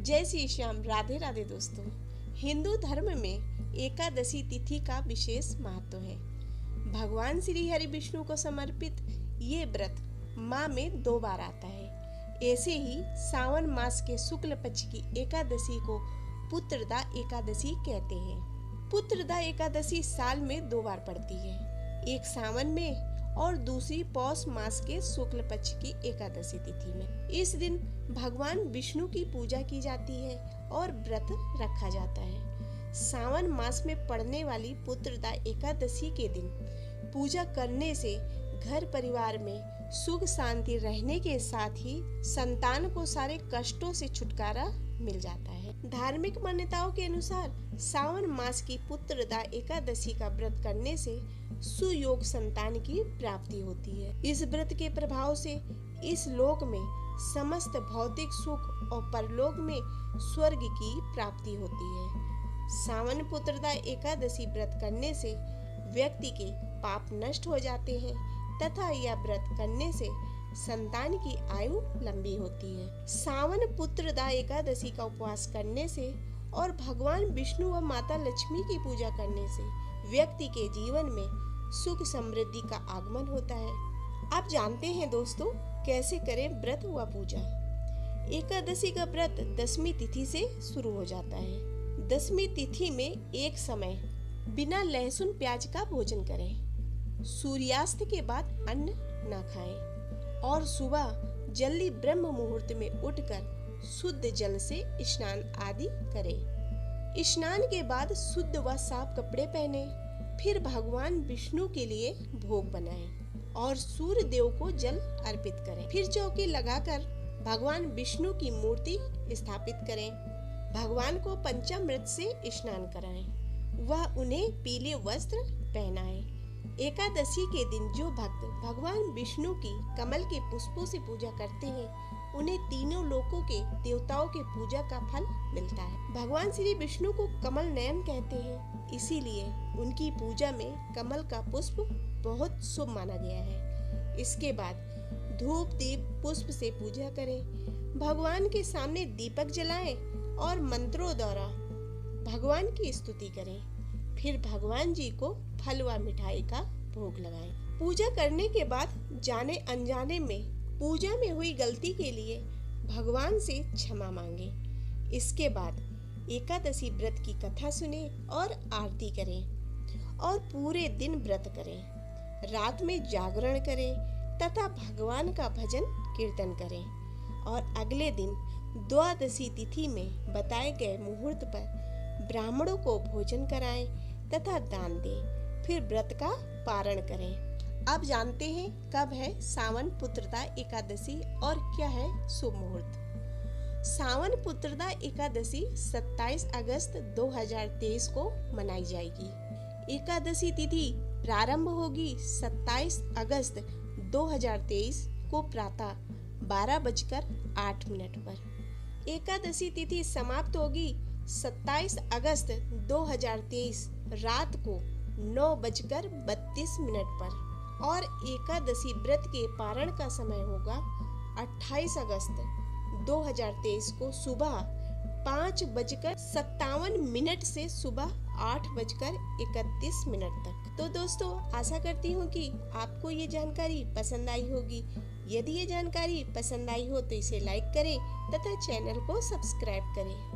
जय श्री श्याम। राधे राधे दोस्तों। हिंदू धर्म में एकादशी तिथि का विशेष महत्व है। भगवान श्री हरि विष्णु को समर्पित ये व्रत माह में 2 बार आता है। ऐसे ही सावन मास के शुक्ल पक्ष की एकादशी को पुत्रदा एकादशी कहते हैं। पुत्रदा एकादशी साल में 2 बार पड़ती है, एक सावन में और दूसरी पौष मास के शुक्ल पक्ष की एकादशी तिथि में। इस दिन भगवान विष्णु की पूजा की जाती है और व्रत रखा जाता है। सावन मास में पड़ने वाली पुत्रदा एकादशी के दिन पूजा करने से घर परिवार में सुख शांति रहने के साथ ही संतान को सारे कष्टों से छुटकारा मिल जाता है। धार्मिक मान्यताओं के अनुसार सावन मास की पुत्रदा एकादशी का व्रत करने से सुयोग संतान की प्राप्ति होती है। इस व्रत के प्रभाव से इस लोक में समस्त भौतिक सुख और परलोक में स्वर्ग की प्राप्ति होती है। सावन पुत्रदा एकादशी व्रत करने से व्यक्ति के पाप नष्ट हो जाते हैं तथा यह व्रत करने से संतान की आयु लंबी होती है। सावन पुत्रदा एकादशी का उपवास करने से और भगवान विष्णु व माता लक्ष्मी की पूजा करने से व्यक्ति के जीवन में सुख समृद्धि का आगमन होता है। आप जानते हैं दोस्तों, कैसे करें व्रत व पूजा। एकादशी का व्रत 10वीं तिथि से शुरू हो जाता है। 10वीं तिथि में एक समय बिना लहसुन प्याज का भोजन करें, सूर्यास्त के बाद अन्न न खाएं और सुबह जल्दी ब्रह्म मुहूर्त में उठकर शुद्ध जल से स्नान आदि करें। स्नान के बाद शुद्ध व साफ कपड़े पहने, फिर भगवान विष्णु के लिए भोग बनाएं और सूर्य देव को जल अर्पित करें। फिर चौकी लगाकर भगवान विष्णु की मूर्ति स्थापित करें। भगवान को पंचामृत से स्नान कराएं। वह उन्हें पीले वस्त्र पहनाएं। एकादशी के दिन जो भक्त भगवान विष्णु की कमल के पुष्पों से पूजा करते हैं, उन्हें तीनों लोकों के देवताओं के पूजा का फल मिलता है। भगवान श्री विष्णु को कमल नयन कहते हैं, इसीलिए उनकी पूजा में कमल का पुष्प बहुत शुभ माना गया है। इसके बाद धूप दीप पुष्प से पूजा करें। भगवान के सामने दीपक जलाएं और मंत्रों द्वारा भगवान की स्तुति करें। फिर भगवान जी को फल व मिठाई का भोग लगाएं। पूजा करने के बाद जाने अनजाने में पूजा में हुई गलती के लिए भगवान से क्षमा मांगे। इसके बाद एकादशी व्रत की कथा सुने और आरती करें और पूरे दिन व्रत करें। रात में जागरण करें तथा भगवान का भजन कीर्तन करें और अगले दिन द्वादशी तिथि में बताए गए मुहूर्त पर ब्राह्मणों को भोजन कराएं तथा दान दें। फिर व्रत का पारण करें। अब जानते हैं कब है सावन पुत्रदा एकादशी और क्या है शुभ मुहूर्त। सावन पुत्रदा एकादशी 27 अगस्त 2023 को मनाई जाएगी। एकादशी तिथि प्रारंभ होगी 27 अगस्त 2023 को प्रातः 12:08 पर। एकादशी तिथि समाप्त होगी 27 अगस्त 2023 रात को 9:32 पर और एकादशी व्रत के पारण का समय होगा 28 अगस्त 2023 को सुबह 5:57 से सुबह 8:31 तक। तो दोस्तों, आशा करती हूँ कि आपको ये जानकारी पसंद आई होगी। यदि ये जानकारी पसंद आई हो तो इसे लाइक करें तथा चैनल को सब्सक्राइब करें।